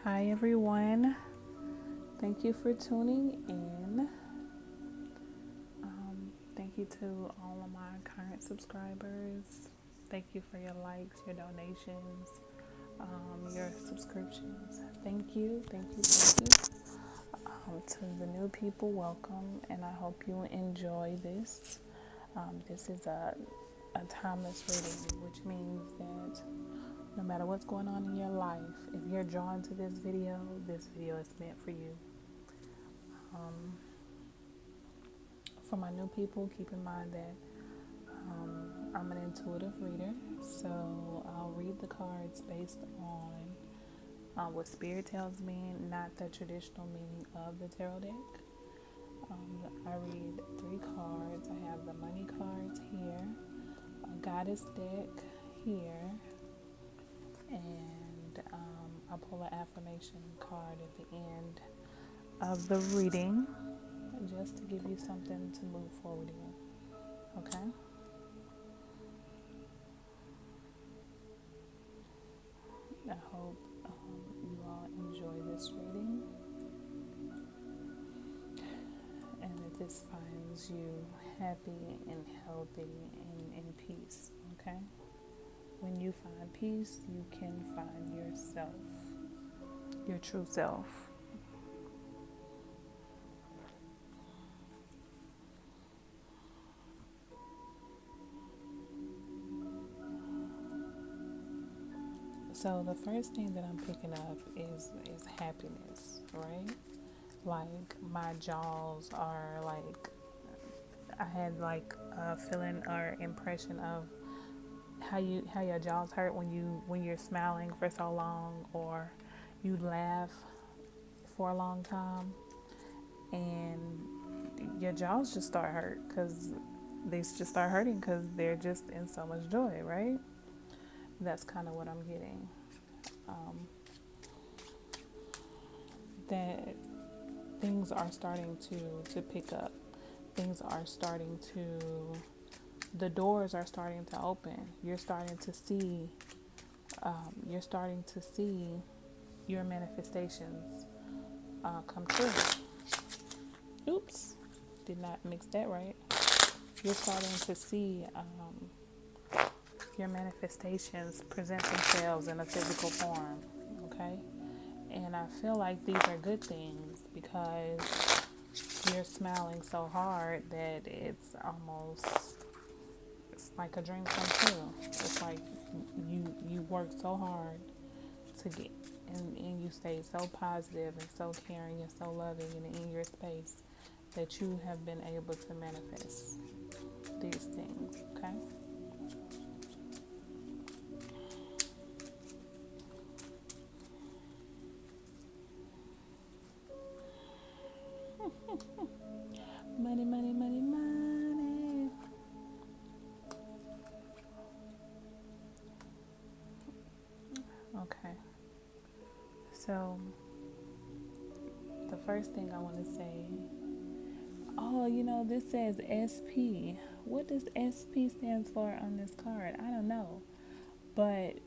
Hi everyone, thank you for tuning in. Thank you to all of my current subscribers. Thank you for your likes, your donations, your subscriptions. Thank you. To the new people, welcome, and I hope you enjoy this. This is a timeless reading, which means that no matter what's going on in your life, if you're drawn to this video is meant for you. For my new people, keep in mind that I'm an intuitive reader, so I'll read the cards based on what Spirit tells me, not the traditional meaning of the tarot deck. I read 3 cards. I have the money cards here, a goddess deck here, and I'll pull an affirmation card at the end of the reading, just to give you something to move forward in. Okay? I hope you all enjoy this reading, and that this finds you happy and healthy and in peace. Okay? When you find peace, you can find yourself, your true self. So the first thing that I'm picking up is happiness, right? Like my jaws are like, I had like a feeling or impression of how your jaws hurt when you're smiling for so long, or you laugh for a long time, and your jaws just start hurt because they just start hurting because they're just in so much joy, right? That's kind of what I'm getting. That things are starting to pick up. Things are starting to, the doors are starting to open. You're starting to see your manifestations come true. Oops, did not mix that right. You're starting to see your manifestations present themselves in a physical form, okay? And I feel like these are good things because you're smiling so hard that it's like a dream come true. It's like you work so hard to get, and you stay so positive and so caring and so loving and in your space that you have been able to manifest these things, okay? Money, money, money, money. Okay. So, the first thing I want to say, this says SP. What does SP stands for on this card? I don't know. But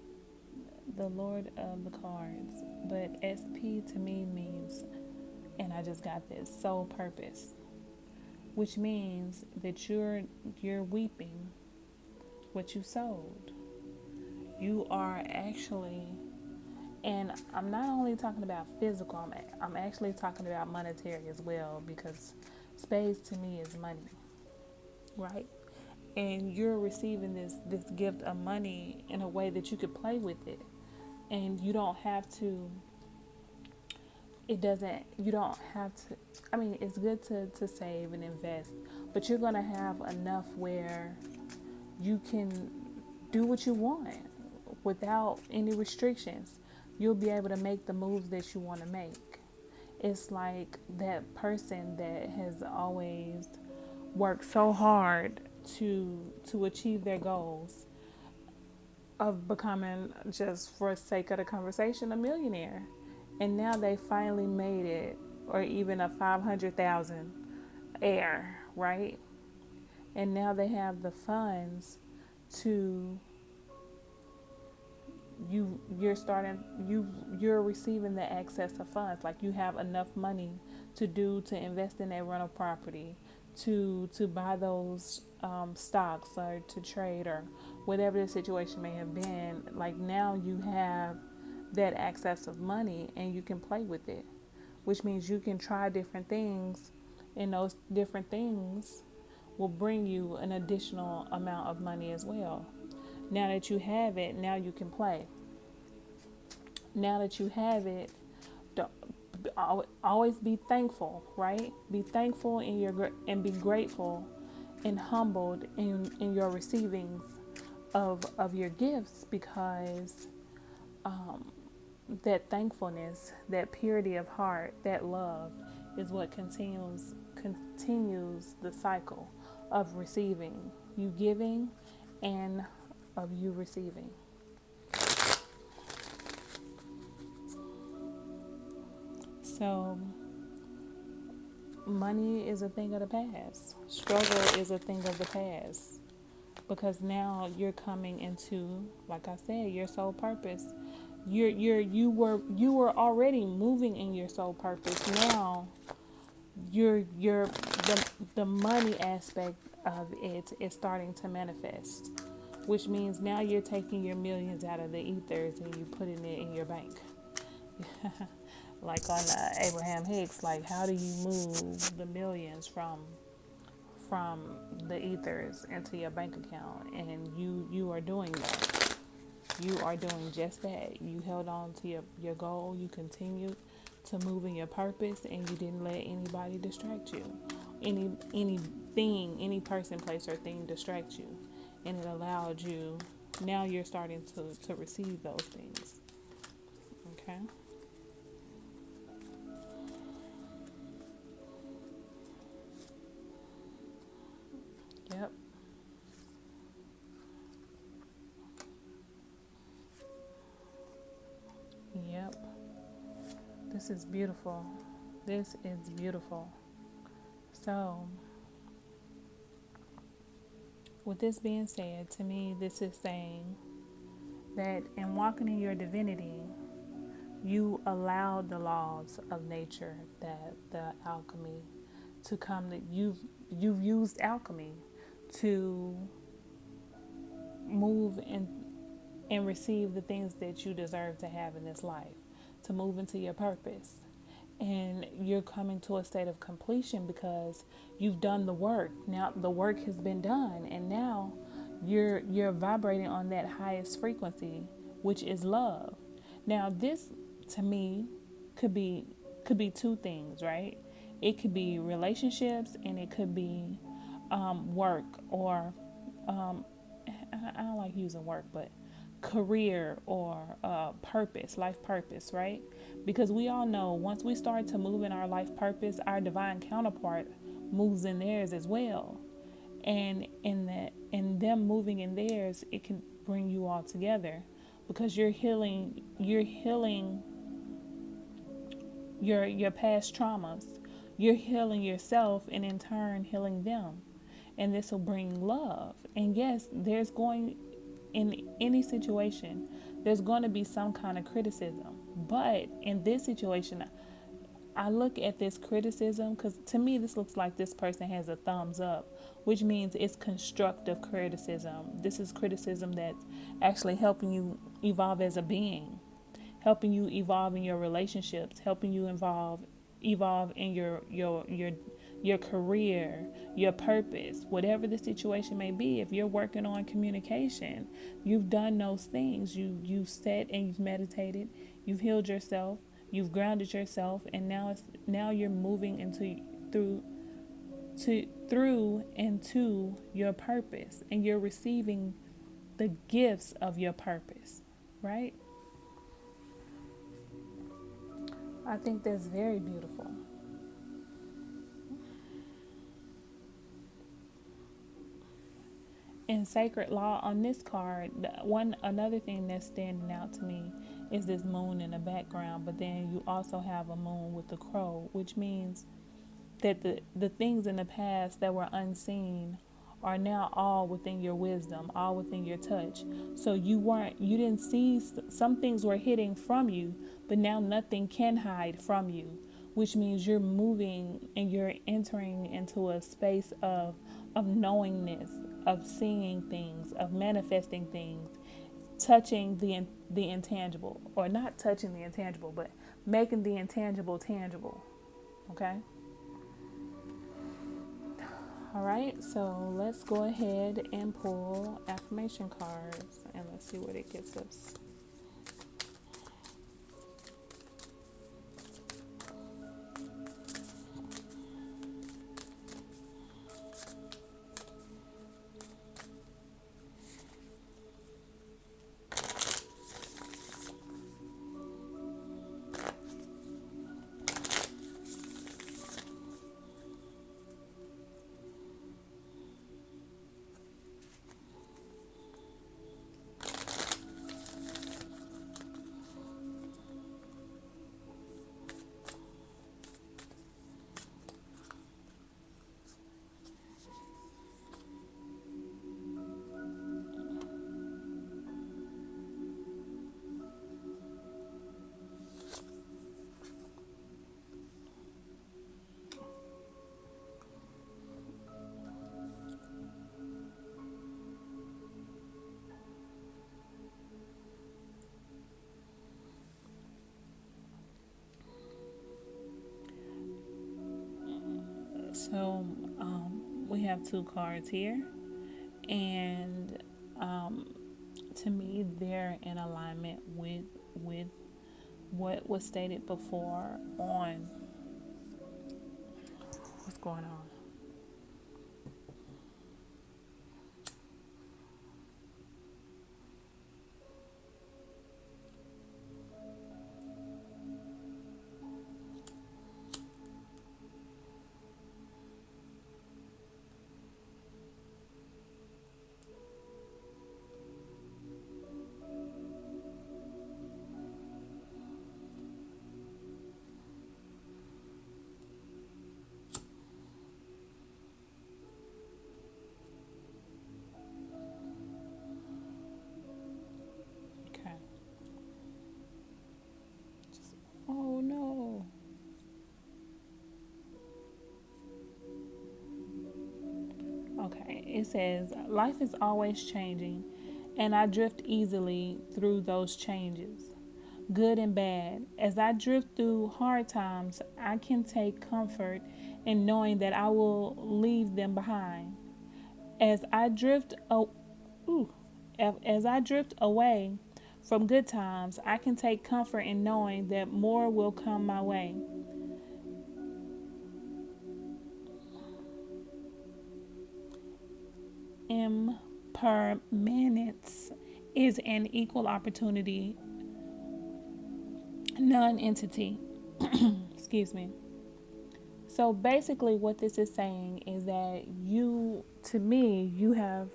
the Lord of the cards. But SP to me means, and I just got this, sole purpose, which means that you're reaping what you sowed. You are actually, and I'm not only talking about physical, I'm actually talking about monetary as well, because spades to me is money, right? And you're receiving this gift of money in a way that you could play with it, and you don't have to. You don't have to. I mean, it's good to save and invest, but you're gonna have enough where you can do what you want without any restrictions. You'll be able to make the moves that you want to make. It's like that person that has always worked so hard to achieve their goals of becoming, just for the sake of the conversation, a millionaire, and now they finally made it, or even a 500,000 heir, right? And now they have the funds to you're receiving the access of funds. Like you have enough money to invest in that rental property, to buy those stocks, or to trade, or whatever the situation may have been. Like now you have that access of money and you can play with it, which means you can try different things, and those different things will bring you an additional amount of money as well. Now that you have it, now you can play. Now that you have it, always be thankful, right? Be thankful and be grateful and humbled in your receivings of your gifts, because that thankfulness, that purity of heart, that love is what continues the cycle of receiving, you giving, and of you receiving. So money is a thing of the past. Struggle is a thing of the past, because now you're coming into, like I said, your soul purpose. You were already moving in your soul purpose. Now the money aspect of it is starting to manifest, which means now you're taking your millions out of the ethers and you putting it in your bank. Like on Abraham Hicks, like how do you move the millions from the ethers into your bank account? And you are doing that. You are doing just that. You held on to your goal. You continued to move in your purpose, and you didn't let anybody distract you. Anything, any person, place, or thing distract you, and it allowed you. Now you're starting to receive those things. Okay. Yep. Yep. This is beautiful. This is beautiful. So, with this being said, to me, this is saying that in walking in your divinity, you allow the laws of nature, that the alchemy, to come. That you've used alchemy to move and receive the things that you deserve to have in this life, to move into your purpose. And you're coming to a state of completion because you've done the work. Now the work has been done, and now you're vibrating on that highest frequency, which is love. Now this, to me, could be two things, right? It could be relationships, and it could be work, or I don't like using work, but career, or purpose, life purpose, right? Because we all know once we start to move in our life purpose, our divine counterpart moves in theirs as well. And in them moving in theirs, it can bring you all together, because you're healing your past traumas. You're healing yourself, and in turn healing them. And this will bring love. And yes, in any situation, there's going to be some kind of criticism. But in this situation, I look at this criticism, because to me, this looks like this person has a thumbs up, which means it's constructive criticism. This is criticism that's actually helping you evolve as a being, helping you evolve in your relationships, helping you evolve in your career, your purpose, whatever the situation may be. If you're working on communication, you've done those things. You've sat and you've meditated, you've healed yourself, you've grounded yourself, and now you're moving through into your purpose, and you're receiving the gifts of your purpose, right? I think that's very beautiful. In sacred law, on this card, another thing that's standing out to me is this moon in the background, but then you also have a moon with the crow, which means that the things in the past that were unseen are now all within your wisdom, all within your touch. So you didn't see, some things were hidden from you, but now nothing can hide from you, which means you're moving and you're entering into a space of knowingness, of seeing things, of manifesting things, touching the intangible, or not touching the intangible, but making the intangible tangible. Okay? All right, so let's go ahead and pull affirmation cards and let's see what it gives us. So we have two cards here, and to me, they're in alignment with what was stated before on what's going on. Okay. Oh no. Okay. It says life is always changing, and I drift easily through those changes, good and bad. As I drift through hard times, I can take comfort in knowing that I will leave them behind. As I drift, ooh, as I drift away from good times, I can take comfort in knowing that more will come my way. Impermanence is an equal opportunity non-entity. Excuse me. So basically, what this is saying is that to me, you have,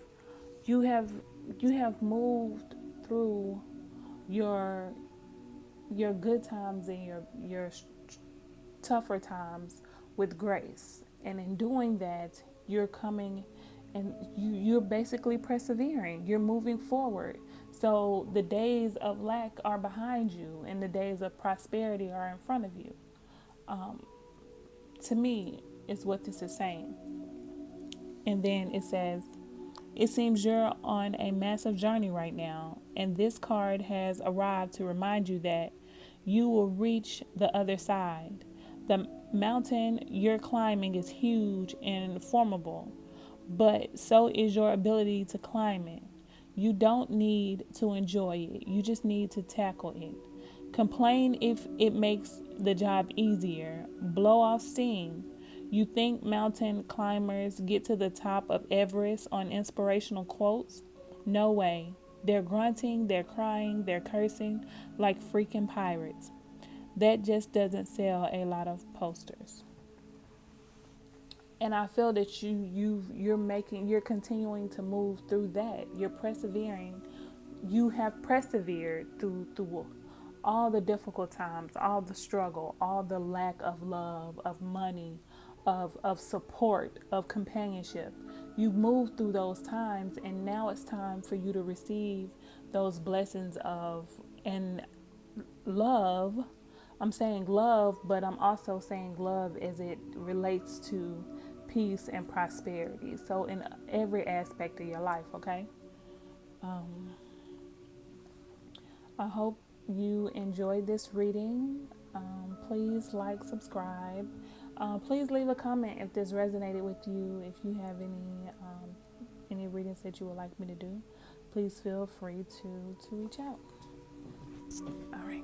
you have moved through your your good times and your tougher times with grace, and in doing that, you're coming and you're basically persevering. You're moving forward. So the days of lack are behind you, and the days of prosperity are in front of you. To me, is what this is saying. And then it says, it seems you're on a massive journey right now, and this card has arrived to remind you that you will reach the other side. The mountain you're climbing is huge and formidable, but so is your ability to climb it. You don't need to enjoy it, you just need to tackle it. Complain if it makes the job easier. Blow off steam. You think mountain climbers get to the top of Everest on inspirational quotes? No way. They're grunting, they're crying, they're cursing like freaking pirates. That just doesn't sell a lot of posters. And I feel that you're continuing to move through that. You're persevering. You have persevered through all the difficult times, all the struggle, all the lack of love, of money, of support, of companionship. You've moved through those times, and now it's time for you to receive those blessings of and love. I'm saying love, but I'm also saying love as it relates to peace and prosperity. So in every aspect of your life, okay? I hope you enjoyed this reading. Please like, subscribe. Please leave a comment if this resonated with you. If you have any readings that you would like me to do, please feel free to reach out. All right.